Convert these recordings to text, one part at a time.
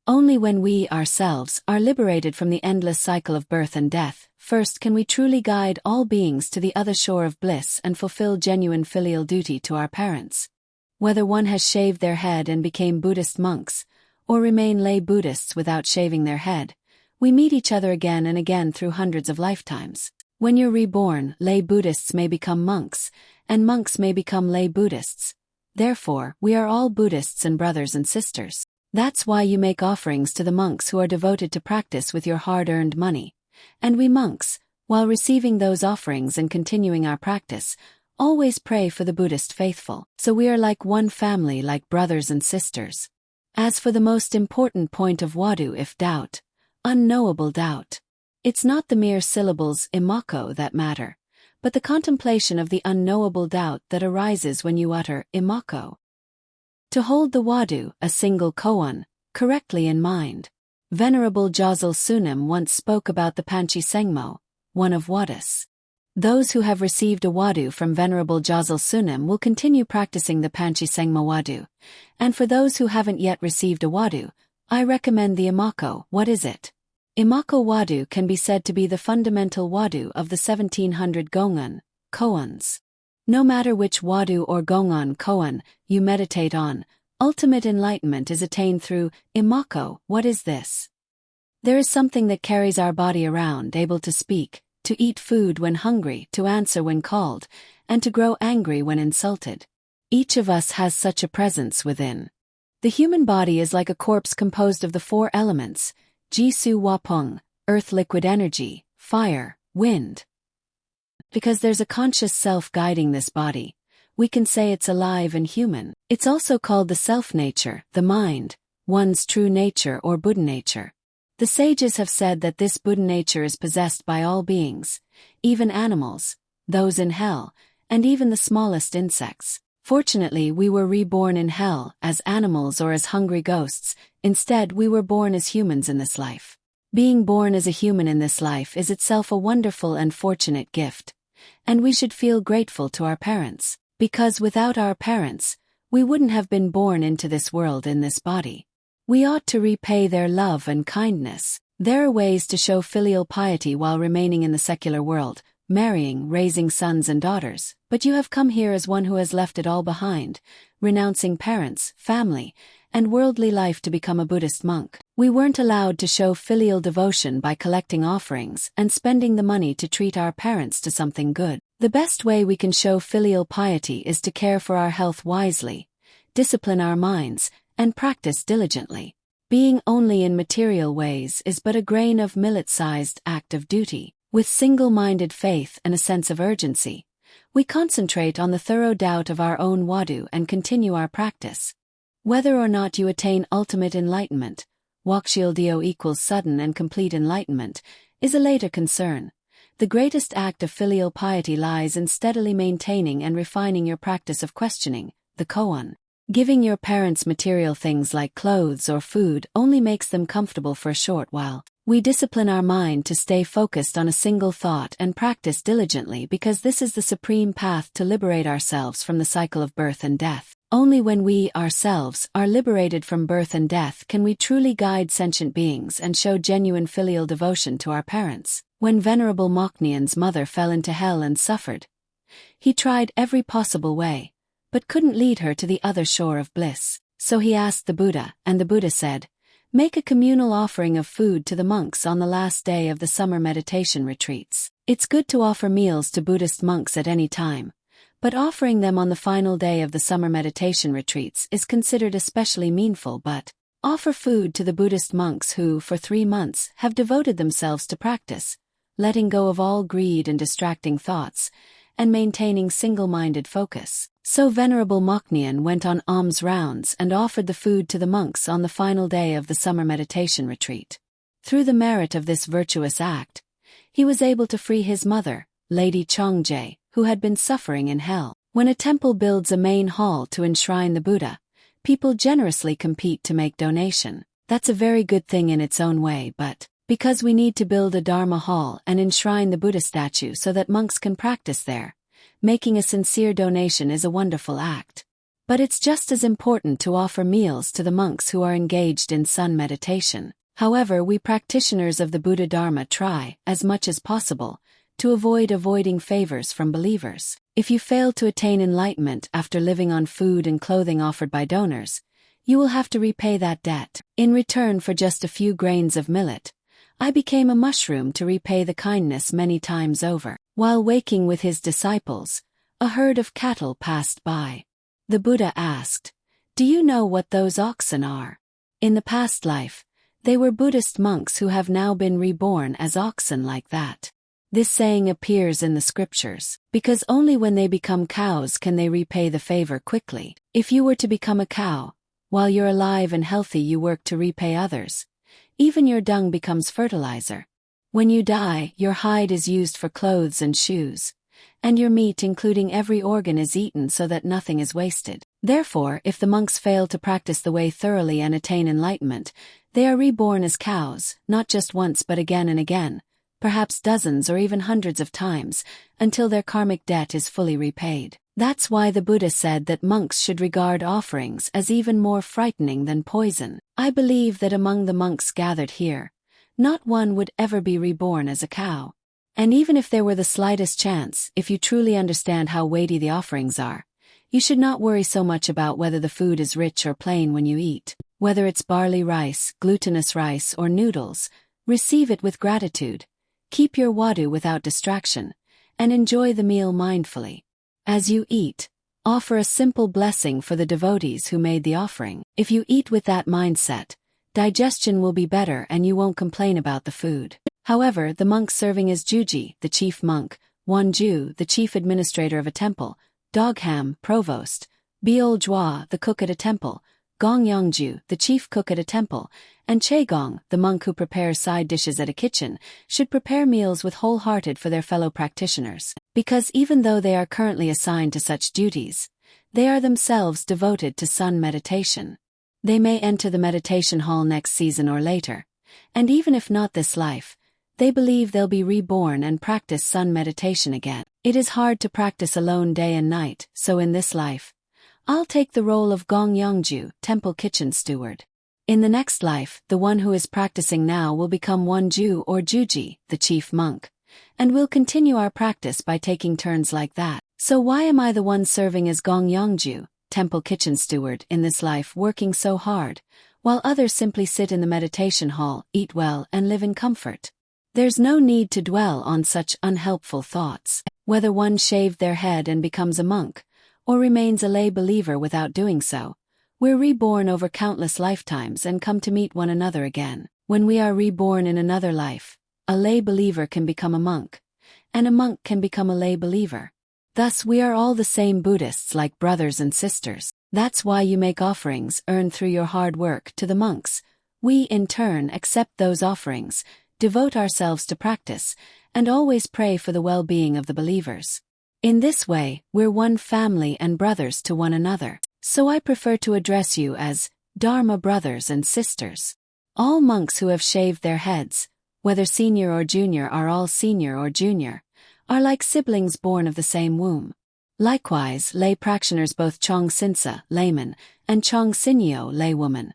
Only when we, ourselves, are liberated from the endless cycle of birth and death, first can we truly guide all beings to the other shore of bliss and fulfill genuine filial duty to our parents. Whether one has shaved their head and became Buddhist monks, or remain lay Buddhists without shaving their head, we meet each other again and again through hundreds of lifetimes. When you're reborn, lay Buddhists may become monks, and monks may become lay Buddhists. Therefore, we are all Buddhists and brothers and sisters. That's why you make offerings to the monks who are devoted to practice with your hard-earned money. And we monks, while receiving those offerings and continuing our practice, always pray for the Buddhist faithful. So we are like one family, like brothers and sisters. As for the most important point of wadu, if doubt, unknowable doubt, it's not the mere syllables imako that matter, but the contemplation of the unknowable doubt that arises when you utter imako. To hold the wadu, a single koan, correctly in mind. Venerable Josel Sunim once spoke about the Panchi Sengmo, one of wadus. Those who have received a wadu from Venerable Josel Sunim will continue practicing the Panchi Sengmo wadu, and for those who haven't yet received a wadu, I recommend the imako. What is it? Imako wadu can be said to be the fundamental wadu of the 1700 gongan, koans. No matter which wadu or gongan koan you meditate on, ultimate enlightenment is attained through imako. What is this? There is something that carries our body around, able to speak, to eat food when hungry, to answer when called, and to grow angry when insulted. Each of us has such a presence within. The human body is like a corpse composed of the four elements, Jisu Wapung, earth, liquid energy, fire, wind. Because there's a conscious self guiding this body, we can say it's alive and human. It's also called the self-nature, the mind, one's true nature or Buddha nature. The sages have said that this Buddha nature is possessed by all beings, even animals, those in hell, and even the smallest insects. Fortunately, we were reborn in hell, as animals or as hungry ghosts. Instead, we were born as humans in this life. Being born as a human in this life is itself a wonderful and fortunate gift. And we should feel grateful to our parents, because without our parents, we wouldn't have been born into this world in this body. We ought to repay their love and kindness. There are ways to show filial piety while remaining in the secular world, marrying, raising sons and daughters, but you have come here as one who has left it all behind, renouncing parents, family, and worldly life to become a Buddhist monk. We weren't allowed to show filial devotion by collecting offerings and spending the money to treat our parents to something good. The best way we can show filial piety is to care for our health wisely, discipline our minds, and practice diligently. Being only in material ways is but a grain of millet-sized act of duty. With single-minded faith and a sense of urgency, we concentrate on the thorough doubt of our own wadu and continue our practice. Whether or not you attain ultimate enlightenment, wakshildio equals sudden and complete enlightenment, is a later concern. The greatest act of filial piety lies in steadily maintaining and refining your practice of questioning, the koan. Giving your parents material things like clothes or food only makes them comfortable for a short while. We discipline our mind to stay focused on a single thought and practice diligently because this is the supreme path to liberate ourselves from the cycle of birth and death. Only when we, ourselves, are liberated from birth and death can we truly guide sentient beings and show genuine filial devotion to our parents. When Venerable Moknian's mother fell into hell and suffered, he tried every possible way, but couldn't lead her to the other shore of bliss. So he asked the Buddha, and the Buddha said, "Make a communal offering of food to the monks on the last day of the summer meditation retreats." It's good to offer meals to Buddhist monks at any time, but offering them on the final day of the summer meditation retreats is considered especially meaningful. But offer food to the Buddhist monks who, for 3 months, have devoted themselves to practice, letting go of all greed and distracting thoughts, and maintaining single-minded focus. So Venerable Moknian went on alms rounds and offered the food to the monks on the final day of the summer meditation retreat. Through the merit of this virtuous act, he was able to free his mother, Lady Chongje, who had been suffering in hell. When a temple builds a main hall to enshrine the Buddha, people generously compete to make donation. That's a very good thing in its own way, but because we need to build a Dharma hall and enshrine the Buddha statue so that monks can practice there, making a sincere donation is a wonderful act. But it's just as important to offer meals to the monks who are engaged in sun meditation. However, we practitioners of the Buddha Dharma try, as much as possible, to avoiding favors from believers. If you fail to attain enlightenment after living on food and clothing offered by donors, you will have to repay that debt. In return for just a few grains of millet, I became a mushroom to repay the kindness many times over. While waking with his disciples, a herd of cattle passed by. The Buddha asked, "Do you know what those oxen are?" In the past life, they were Buddhist monks who have now been reborn as oxen like that. This saying appears in the scriptures, because only when they become cows can they repay the favor quickly. If you were to become a cow, while you're alive and healthy you work to repay others, even your dung becomes fertilizer. When you die, your hide is used for clothes and shoes, and your meat including every organ is eaten so that nothing is wasted. Therefore, if the monks fail to practice the way thoroughly and attain enlightenment, they are reborn as cows, not just once but again and again, perhaps dozens or even hundreds of times, until their karmic debt is fully repaid. That's why the Buddha said that monks should regard offerings as even more frightening than poison. I believe that among the monks gathered here, not one would ever be reborn as a cow. And even if there were the slightest chance, if you truly understand how weighty the offerings are, you should not worry so much about whether the food is rich or plain when you eat. Whether it's barley rice, glutinous rice, or noodles, receive it with gratitude. Keep your wadu without distraction, and enjoy the meal mindfully. As you eat, offer a simple blessing for the devotees who made the offering. If you eat with that mindset, digestion will be better and you won't complain about the food. However, the monk serving as Juji, the chief monk, Wanju, the chief administrator of a temple, Dogham, provost, Biol-jwa, the cook at a temple, Gongyangju, the chief cook at a temple, and Chaegong, the monk who prepares side dishes at a kitchen, should prepare meals with wholehearted for their fellow practitioners. Because even though they are currently assigned to such duties, they are themselves devoted to sun meditation. They may enter the meditation hall next season or later, and even if not this life, they believe they'll be reborn and practice sun meditation again. It is hard to practice alone day and night, so in this life, I'll take the role of Gongyangju, temple kitchen steward. In the next life, the one who is practicing now will become Wanju or Juji, the chief monk, and we'll continue our practice by taking turns like that. So why am I the one serving as Gongyangju, temple kitchen steward, in this life working so hard, while others simply sit in the meditation hall, eat well, and live in comfort? There's no need to dwell on such unhelpful thoughts. Whether one shaved their head and becomes a monk, or remains a lay believer without doing so, we're reborn over countless lifetimes and come to meet one another again. When we are reborn in another life, a lay believer can become a monk, and a monk can become a lay believer. Thus we are all the same Buddhists, like brothers and sisters. That's why you make offerings earned through your hard work to the monks. We, in turn, accept those offerings, devote ourselves to practice, and always pray for the well-being of the believers. In this way, we're one family and brothers to one another. So I prefer to address you as Dharma brothers and sisters. All monks who have shaved their heads, whether senior or junior, are all senior or junior, are like siblings born of the same womb. Likewise, lay practitioners, both Chong Sinsa, layman, and Chong Sinyo, laywoman,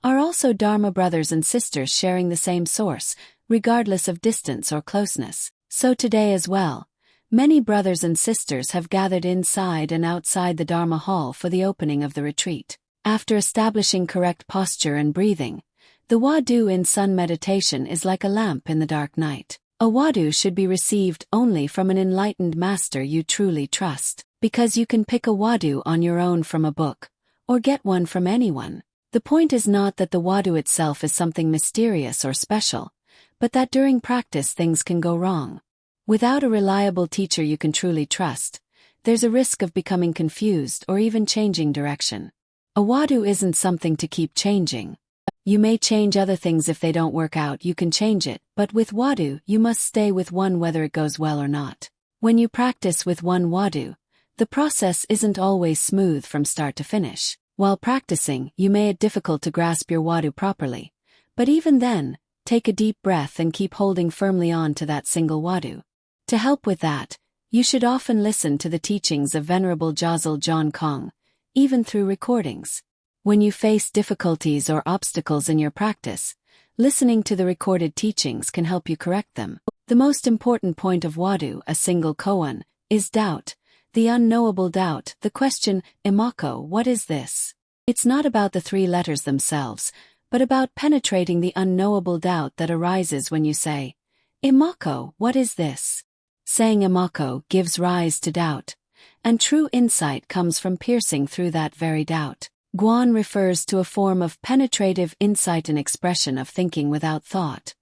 are also Dharma brothers and sisters sharing the same source, regardless of distance or closeness. So today as well, many brothers and sisters have gathered inside and outside the Dharma hall for the opening of the retreat. After establishing correct posture and breathing, the wadu in sun meditation is like a lamp in the dark night. A wadu should be received only from an enlightened master you truly trust, because you can pick a wadu on your own from a book, or get one from anyone. The point is not that the wadu itself is something mysterious or special, but that during practice things can go wrong. Without a reliable teacher you can truly trust, there's a risk of becoming confused or even changing direction. A wadu isn't something to keep changing. You may change other things if they don't work out, you can change it, but with wadu you must stay with one whether it goes well or not. When you practice with one wadu, the process isn't always smooth from start to finish. While practicing, you may find it difficult to grasp your wadu properly, but even then, take a deep breath and keep holding firmly on to that single wadu. To help with that, you should often listen to the teachings of Venerable Josel John Kong, even through recordings. When you face difficulties or obstacles in your practice, listening to the recorded teachings can help you correct them. The most important point of Wadu, a single koan, is doubt, the unknowable doubt, the question, imako, what is this? It's not about the 3 letters themselves, but about penetrating the unknowable doubt that arises when you say, imako, what is this? Saying imako gives rise to doubt, and true insight comes from piercing through that very doubt. Guan refers to a form of penetrative insight and expression of thinking without thought.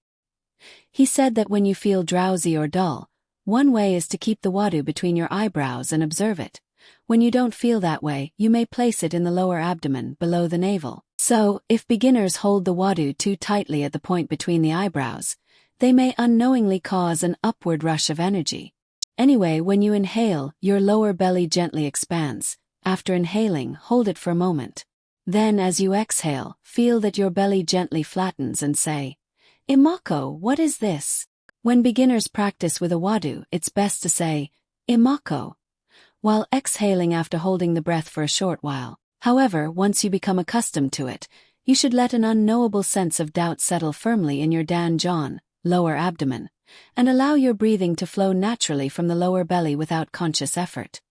He said that when you feel drowsy or dull, one way is to keep the wadu between your eyebrows and observe it. When you don't feel that way, you may place it in the lower abdomen, below the navel. So, if beginners hold the wadu too tightly at the point between the eyebrows, they may unknowingly cause an upward rush of energy. Anyway, when you inhale, your lower belly gently expands. After inhaling, hold it for a moment. Then as you exhale, feel that your belly gently flattens and say, imako, what is this? When beginners practice with a wadu, it's best to say, imako, while exhaling after holding the breath for a short while. However, once you become accustomed to it, you should let an unknowable sense of doubt settle firmly in your danjon, lower abdomen, and allow your breathing to flow naturally from the lower belly without conscious effort.